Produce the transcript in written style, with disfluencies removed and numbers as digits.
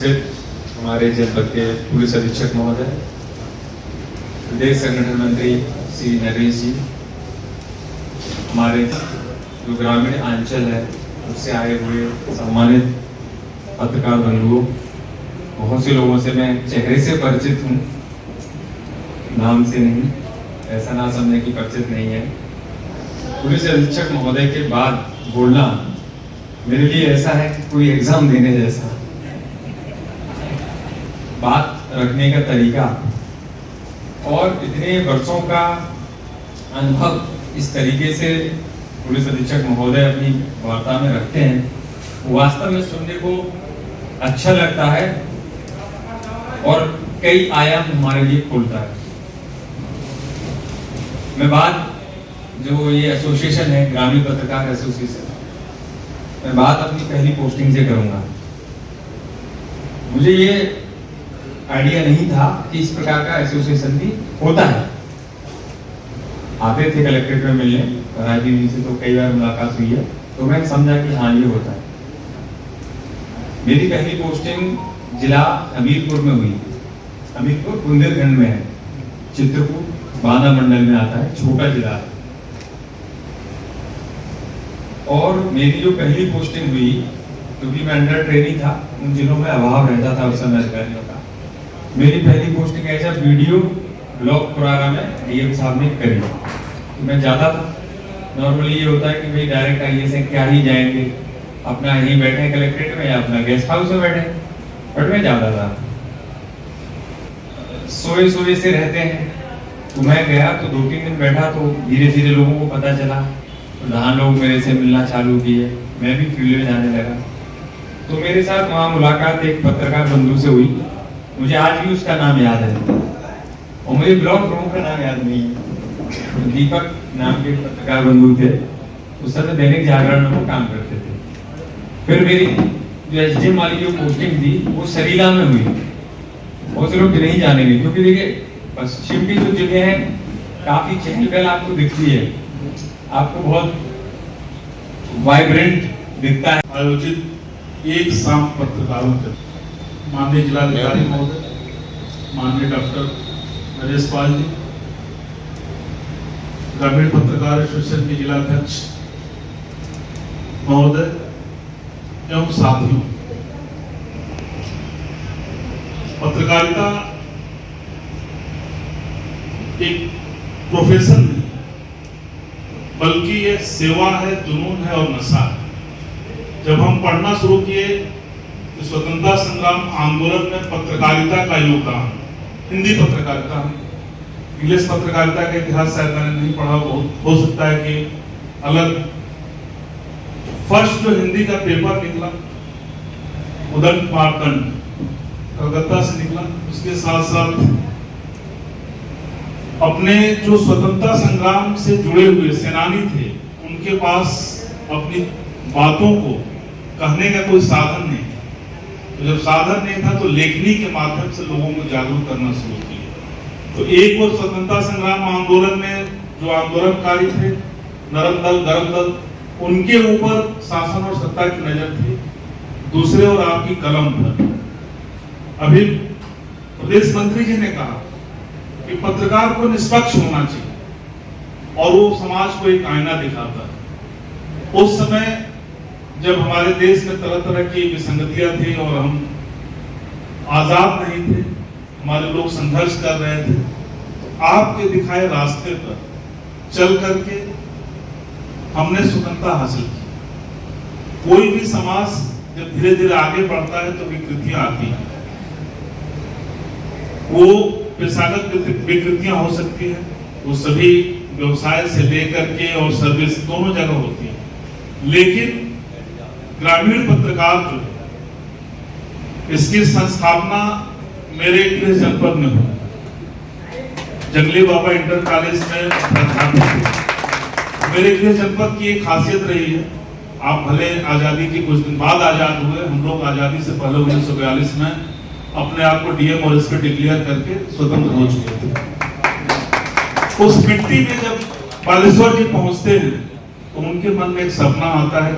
हमारे जनपद के पुलिस अधीक्षक महोदय, प्रदेश संगठन मंत्री श्री नरेश जी, हमारे जो ग्रामीण अंचल है उससे आए हुए सम्मानित पत्रकार बंधुओं, बहुत से लोगों से मैं चेहरे से परिचित हूँ, नाम से नहीं, ऐसा ना समझे कि परिचित नहीं है। पुलिस अधीक्षक महोदय के बाद बोलना मेरे लिए ऐसा है कि कोई एग्जाम देने जैसा। बात रखने का तरीका और इतने वर्षों का अनुभव इस तरीके से पुलिस अधीक्षक महोदय अपनी वार्ता में रखते हैं, वास्तव में सुनने को अच्छा लगता है और कई आयाम हमारे लिए खोलता है। मैं बात जो ये एसोसिएशन है, ग्रामीण पत्रकार एसोसिएशन, मैं बात अपनी पहली पोस्टिंग से करूंगा। मुझे ये आइडिया नहीं था कि इस प्रकार का एसोसिएशन भी होता है। आते थे कलेक्ट्रेट में मिलने, राजीव जी से तो कई बार मुलाकात हुई है, तो मैं समझा कि हाँ ये होता है। मेरी पहली पोस्टिंग जिला हमीरपुर में हुई। हमीरपुर बुंदेलखंड में है, चित्रकूट बांदा मंडल में आता है, छोटा जिला है। और मेरी जो पहली पोस्टिंग हुई, क्योंकि मैं अंडर ट्रेनिंग था, उन जिलों में अभाव रहता था उस समय अधिकारियों का, मेरी पहली पोस्टिंग ऐसा वीडियो ब्लॉक खुरारा में डीएम साहब ने करी। तो मैं जाता था, नॉर्मली ये होता है कि भाई डायरेक्ट आईए से क्या ही जाएंगे, अपना यहीं बैठे कलेक्ट्रेट में या अपना गेस्ट हाउस में बैठे, बट मैं जाता था। सोए सोए से रहते हैं, तो मैं गया तो 2-3 दिन बैठा, तो धीरे धीरे लोगों को पता चला, तो जहाँ लोग मेरे से मिलना चालू किए, मैं भी फील्ड में जाने लगा। तो मेरे साथ वहाँ मुलाकात एक पत्रकार बंधु से हुई, मुझे आज भी उसका नाम याद है और मुझे ब्लॉक प्रमुख का नाम याद नहीं है। दीपक नाम के पत्रकार बंधु थे, उस समय दैनिक जागरण में वो काम करते थे। फिर मेरी जो एसडीएम वाली जो पोस्टिंग थी वो सरीला में हुई। बहुत से लोग नहीं जानेंगे, क्योंकि देखिए पश्चिम की जो जिले हैं काफी चहल पहल आपको दिखती है, आपको बहुत वाइब्रेंट दिखता है। आयोजित एक शाम पत्रकारों के माननीय जिलाधिकारी महोदय, माननीय डॉक्टर नरेश पाल जी, ग्रामीण पत्रकार एसोसिएशन के जिलाध्यक्ष महोदय एवं साथियों, पत्रकारिता एक प्रोफेशन नहीं बल्कि ये सेवा है, जुनून है और नशा है। जब हम पढ़ना शुरू किए तो स्वतंत्रता संग्राम आंदोलन में पत्रकारिता का योगदान, हिंदी पत्रकारिता, इंग्लिश पत्रकारिता का इतिहास शायद मैंने नहीं पढ़ा, बहुत हो सकता है कि अलग। फर्स्ट जो हिंदी का पेपर निकला उदंत मार्तंड कलकत्ता से निकला, उसके साथ साथ अपने जो स्वतंत्रता संग्राम से जुड़े हुए सेनानी थे, उनके पास अपनी बातों को कहने का कोई साधन नहीं था। तो जब साधन नहीं था तो लेखनी के माध्यम से लोगों को जागरूक करना शुरू किया। तो एक और स्वतंत्रता संग्राम आंदोलन में जो आंदोलनकारी थे, नरम दल गरम दल, उनके ऊपर शासन और सत्ता की नजर थी, दूसरे और आपकी कलम पर। अभी प्रदेश मंत्री जी ने कहा कि पत्रकार को निष्पक्ष होना चाहिए और वो समाज को एक आईना दिखाता है। उस समय जब हमारे देश में तरह तरह की विसंगतियां थी और हम आजाद नहीं थे, हमारे लोग संघर्ष कर रहे थे, आपके दिखाए रास्ते पर चल करके हमने स्वतंत्रता हासिल की। कोई भी समाज जब धीरे धीरे आगे बढ़ता है तो विकृतियां आती हैं। वो पेशागत विकृतियां हो सकती है, वो सभी व्यवसाय से लेकर के और सर्विस दोनों जगह होती है, लेकिन ग्रामीण पत्रकार जो है, इसकी संस्थापना मेरे गृह जनपद में हुई। जंगली बाबा इंटर कॉलेज में मेरे गृह जनपद की एक खासियत रही है, आप भले आजादी के कुछ दिन बाद आजाद हुए, हम लोग आजादी से पहले 1942 में अपने आप को डीएम और एसपी डिक्लेयर करके स्वतंत्र हो चुके थे। उस मिट्टी में जब बालेश्वर जी पहुंचते हैं तो उनके मन में एक सपना आता है।